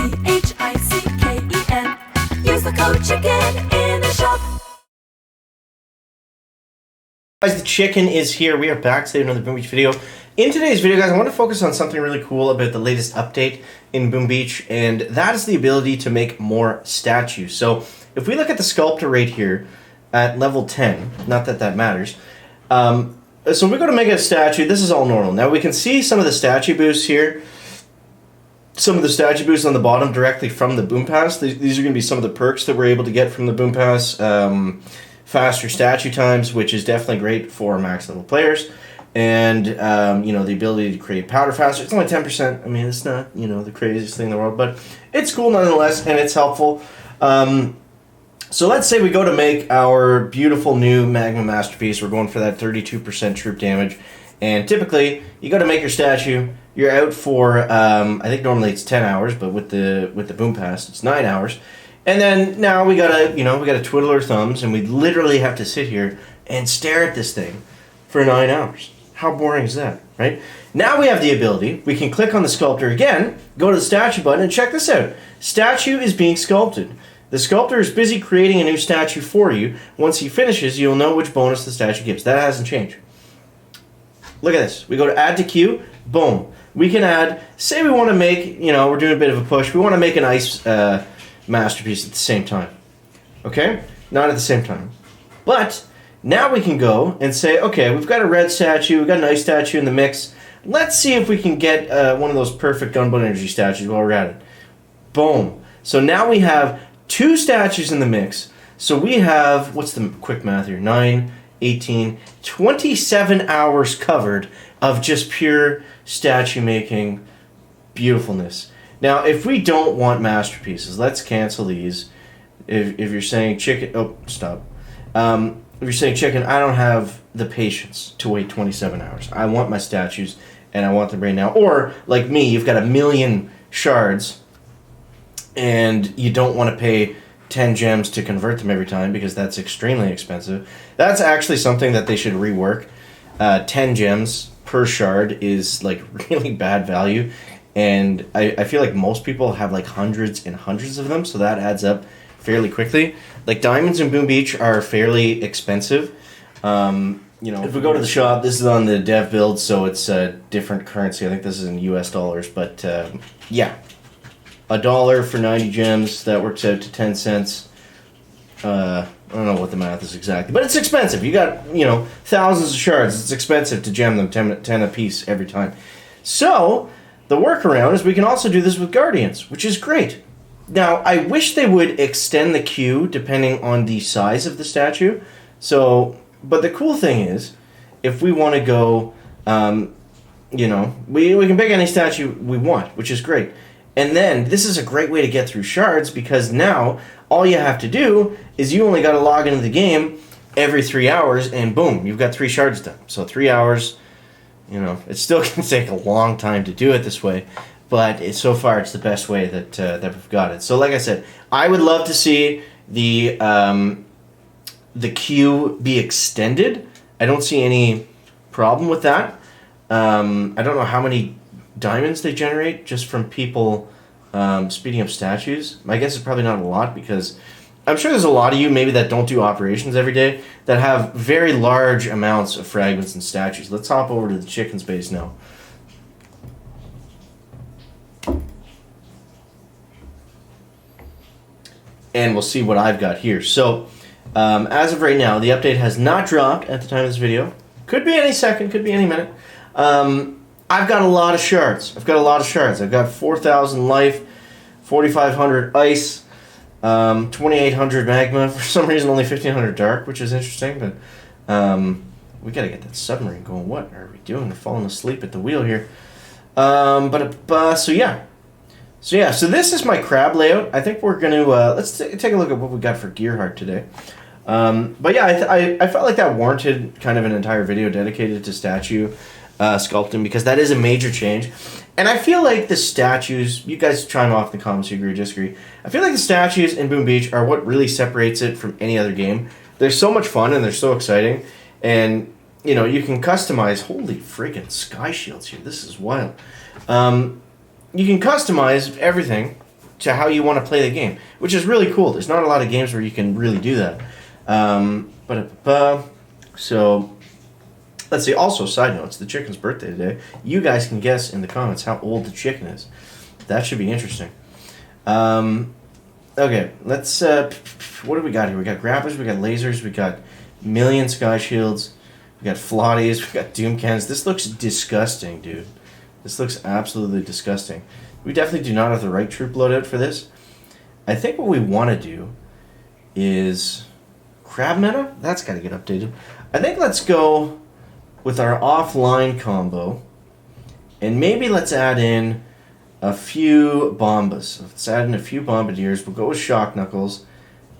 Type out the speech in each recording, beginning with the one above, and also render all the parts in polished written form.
CHICKEN. Use the code CHICKEN in the shop. Guys, the chicken is here. We are back today with another Boom Beach video. In today's video, guys, I want to focus on something really cool about the latest update in Boom Beach, and that is the ability to make more statues. So if we look at the sculptor right here at level 10, not that that matters, so we go to make a statue. This is all normal. Now we can see some of the statue boosts here. Some of the statue boosts on the bottom directly from the Boom Pass. These are going to be some of the perks that we're able to get from the Boom Pass. Faster statue times, which is definitely great for max level players. And, you know, the ability to create powder faster. It's only 10%. I mean, it's not, you know, the craziest thing in the world, but it's cool nonetheless, and it's helpful. So let's say we go to make our beautiful new Magma Masterpiece. We're going for that 32% troop damage. And typically, you got to make your statue. You're out for, I think normally it's 10 hours, but with the Boom Pass, it's 9 hours. And then now we gotta twiddle our thumbs, and we literally have to sit here and stare at this thing for 9 hours. How boring is that, right? Now we have the ability, we can click on the sculptor again, go to the statue button, and check this out. Statue is being sculpted. The sculptor is busy creating a new statue for you. Once he finishes, you'll know which bonus the statue gives. That hasn't changed. Look at this. We go to add to queue, boom. We can add, say we want to make, you know, we're doing a bit of a push, we want to make an ice masterpiece at the same time. Okay? Not at the same time. But now we can go and say, okay, we've got a red statue, we've got an ice statue in the mix. Let's see if we can get one of those perfect gunboat energy statues while we're at it. Boom. So now we have 2 statues in the mix. So we have, what's the quick math here? 9, 18, 27 hours covered of just pure statue making beautifulness. Now, if we don't want masterpieces, let's cancel these. If you're saying chicken, oh, stop. If you're saying chicken, I don't have the patience to wait 27 hours. I want my statues, and I want them right now. Or, like me, you've got 1 million shards, and you don't want to pay 10 gems to convert them every time because that's extremely expensive. That's actually something that they should rework. 10 gems per shard is, like, really bad value. And I feel like most people have like hundreds and hundreds of them, so that adds up fairly quickly. Like diamonds in Boom Beach are fairly expensive. You know, if we go to the shop, this is on the dev build, so it's a different currency. I think this is in US dollars, but yeah. $1 for 90 gems, that works out to 10 cents. I don't know what the math is exactly, but it's expensive. You got, you know, thousands of shards. It's expensive to gem them 10 a piece every time. So the workaround is we can also do this with Guardians, which is great. Now, I wish they would extend the queue depending on the size of the statue. So, but the cool thing is, if we want to go, you know, we can pick any statue we want, which is great. And then, this is a great way to get through shards, because now, all you have to do is you only got to log into the game every 3 hours, and boom, you've got 3 shards done. So 3 hours. You know, it's still going to take a long time to do it this way, but so far it's the best way that we've got it. So like I said, I would love to see the queue be extended. I don't see any problem with that. I don't know how many diamonds they generate just from people speeding up statues. My guess is probably not a lot, because I'm sure there's a lot of you maybe that don't do operations every day that have very large amounts of fragments and statues. Let's hop over to the chicken space now. And we'll see what I've got here. So, as of right now, the update has not dropped at the time of this video. Could be any second, could be any minute. I've got a lot of shards. I've got 4,000 life, 4,500 ice, 2,800 magma. For some reason, only 1,500 dark, which is interesting. But we gotta get that submarine going. What are we doing? We're falling asleep at the wheel here. So this is my crab layout. I think we're gonna let's take a look at what we got for Gearheart today. But yeah, I felt like that warranted kind of an entire video dedicated to statue sculpting, because that is a major change. And I feel like the statues, you guys chime off in the comments if you agree or disagree, I feel like the statues in Boom Beach are what really separates it from any other game. They're so much fun and they're so exciting. And, you know, you can customize, holy freaking sky shields here, this is wild. You can customize everything to how you want to play the game, which is really cool. There's not a lot of games where you can really do that. So let's see. Also, side note, it's the chicken's birthday today. You guys can guess in the comments how old the chicken is. That should be interesting. Okay, let's. What do we got here? We got grapplers, we got lasers, we got million sky shields, we got flotties, we got doom cannons. This looks disgusting, dude. This looks absolutely disgusting. We definitely do not have the right troop loadout for this. I think what we want to do is crab meta. That's got to get updated. I think let's go with our offline combo, and maybe let's add in a few bombas. Let's add in a few bombardiers. We'll go with shock knuckles,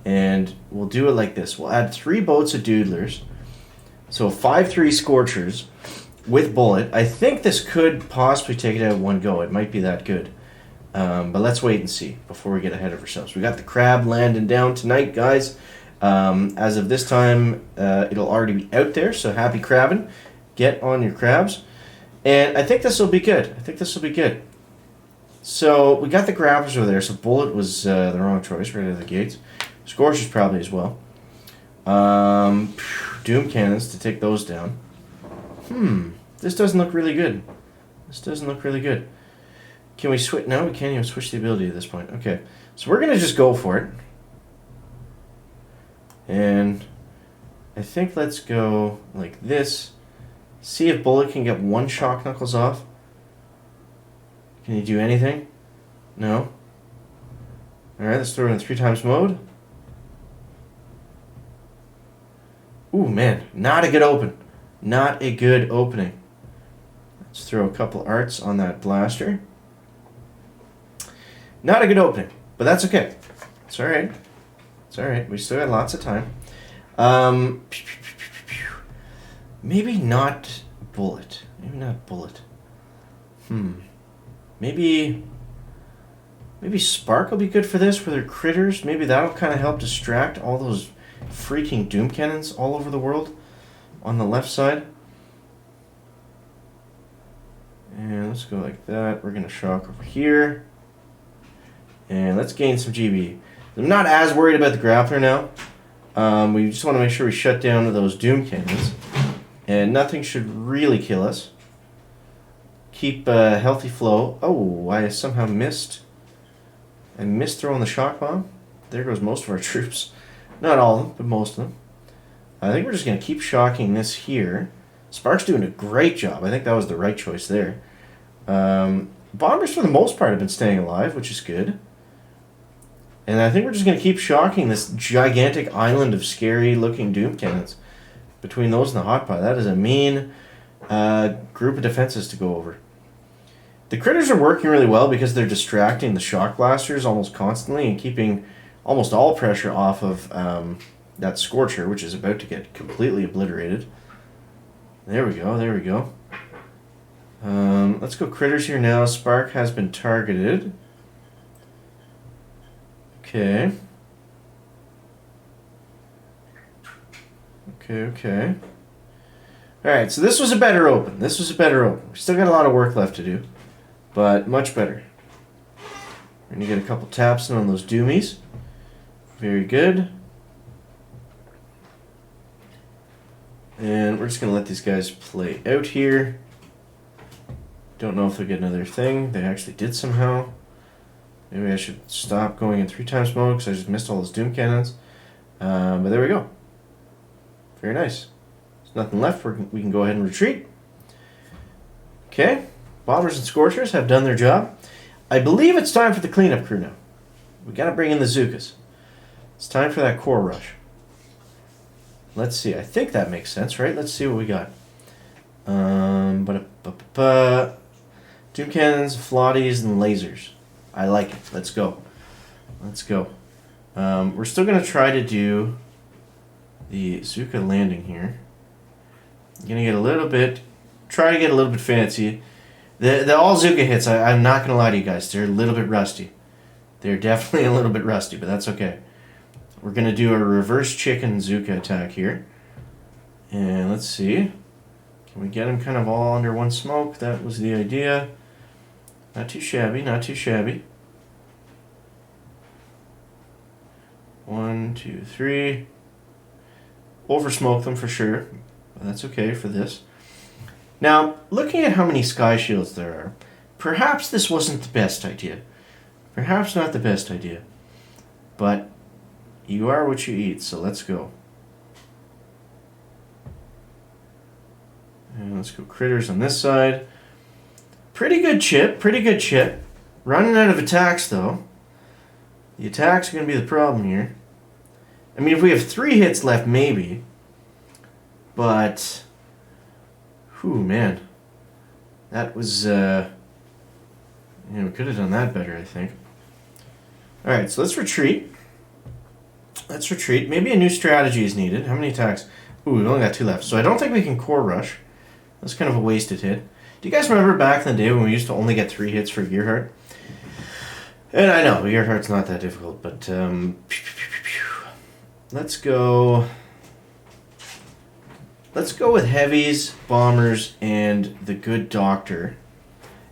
and we'll do it like this. We'll add 3 boats of doodlers, so 5-3 scorchers with bullet. I think this could possibly take it out one go. It might be that good. But let's wait and see before we get ahead of ourselves. We got the crab landing down tonight, guys. As of this time, it'll already be out there, so happy crabbing. Get on your crabs. And I think this will be good. So we got the grapplers over there, so bullet was the wrong choice right out of the gates. Scorchers probably as well. Doom cannons to take those down. This doesn't look really good. Can we switch? No, we can't even switch the ability at this point. Okay, so we're going to just go for it. And I think let's go like this. See if bullet can get 1 shock knuckles off. Can he do anything? No. Alright, let's throw it in 3 times mode. Ooh, man, not a good open. Not a good opening. Let's throw a couple arts on that blaster. Not a good opening, but that's okay. It's alright. We still got lots of time. Maybe not bullet. Maybe spark will be good for this, for their critters. Maybe that'll kind of help distract all those freaking doom cannons all over the world on the left side. And let's go like that. We're going to shock over here. And let's gain some GB. I'm not as worried about the grappler now. We just want to make sure we shut down those doom cannons. And nothing should really kill us. Keep a healthy flow. Oh, I somehow missed. I missed throwing the shock bomb. There goes most of our troops. Not all of them, but most of them. I think we're just going to keep shocking this here. Spark's doing a great job. I think that was the right choice there. Bombers, for the most part, have been staying alive, which is good. And I think we're just going to keep shocking this gigantic island of scary-looking doom cannons. Between those and the hot pot, that is a mean group of defenses to go over. The critters are working really well because they're distracting the shock blasters almost constantly and keeping almost all pressure off of that Scorcher, which is about to get completely obliterated. There we go. Let's go critters here now. Spark has been targeted. Okay. Alright, so this was a better open. We still got a lot of work left to do, but much better. We're going to get a couple taps in on those doomies. Very good. And we're just going to let these guys play out here. Don't know if they'll get another thing. They actually did somehow. Maybe I should stop going in 3 times mode because I just missed all those doom cannons. But there we go. Very nice. There's nothing left. We can go ahead and retreat. Okay. Bombers and Scorchers have done their job. I believe it's time for the cleanup crew now. We got to bring in the Zookas. It's time for that core rush. Let's see. I think that makes sense, right? Let's see what we got. Doom cannons, flotties, and lasers. I like it. Let's go. We're still going to try to do the Zuka landing here. I'm going to get a little bit, try to get a little bit fancy. The all Zuka hits, I'm not going to lie to you guys, they're a little bit rusty. They're definitely a little bit rusty, but that's okay. We're going to do a reverse chicken Zuka attack here. And let's see. Can we get them kind of all under one smoke? That was the idea. Not too shabby. 1, 2, 3. Over smoke them for sure. That's okay for this. Now, looking at how many sky shields there are, perhaps this wasn't the best idea. Perhaps not the best idea. But you are what you eat, so let's go. And let's go critters on this side. Pretty good chip, pretty good chip. Running out of attacks, though. The attacks are going to be the problem here. I mean, if we have 3 hits left, maybe. But, whew, man. That was, we could have done that better, I think. Alright, so let's retreat. Let's retreat. Maybe a new strategy is needed. How many attacks? Ooh, we've only got 2 left. So I don't think we can core rush. That's kind of a wasted hit. Do you guys remember back in the day when we used to only get 3 hits for Gearheart? And I know, Gearheart's not that difficult, but let's go with heavies, bombers, and the good doctor.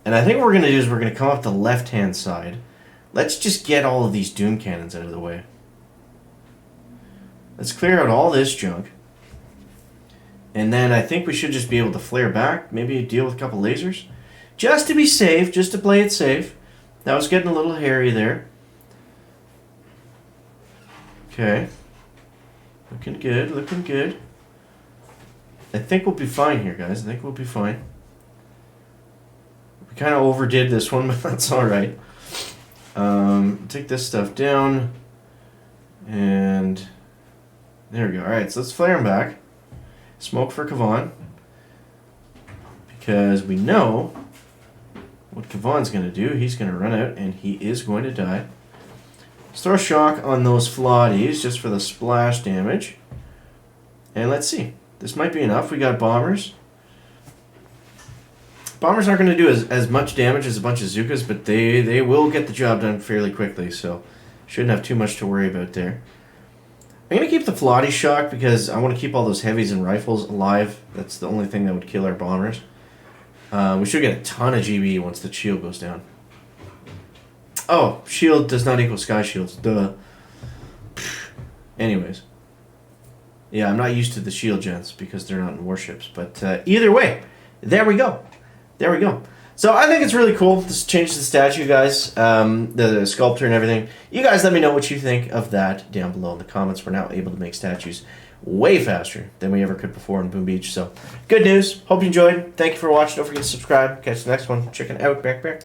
And I think what we're going to do is we're going to come up the left-hand side. Let's just get all of these Doom Cannons out of the way. Let's clear out all this junk. And then I think we should just be able to flare back, maybe deal with a couple lasers. Just to be safe, just to play it safe. That was getting a little hairy there. Okay. Looking good, looking good. I think we'll be fine here, guys. I think we'll be fine. We kind of overdid this one, but that's alright. Take this stuff down. And there we go. Alright, so let's flare him back. Smoke for Kavan. Because we know what Kavan's going to do. He's going to run out and he is going to die. Let's throw a shock on those Flotties just for the splash damage. And let's see. This might be enough. We got bombers. Bombers aren't going to do as much damage as a bunch of Zukas, but they will get the job done fairly quickly, so shouldn't have too much to worry about there. I'm going to keep the Flotty shock because I want to keep all those heavies and rifles alive. That's the only thing that would kill our bombers. We should get a ton of GB once the shield goes down. Oh, shield does not equal sky shields. Duh. Anyways. Yeah, I'm not used to the shield gens because they're not in warships. But either way, there we go. There we go. So I think it's really cool. This changes the statue, guys. The sculptor and everything. You guys let me know what you think of that down below in the comments. We're now able to make statues way faster than we ever could before in Boom Beach. So good news. Hope you enjoyed. Thank you for watching. Don't forget to subscribe. Catch the next one. Chicken out. Back.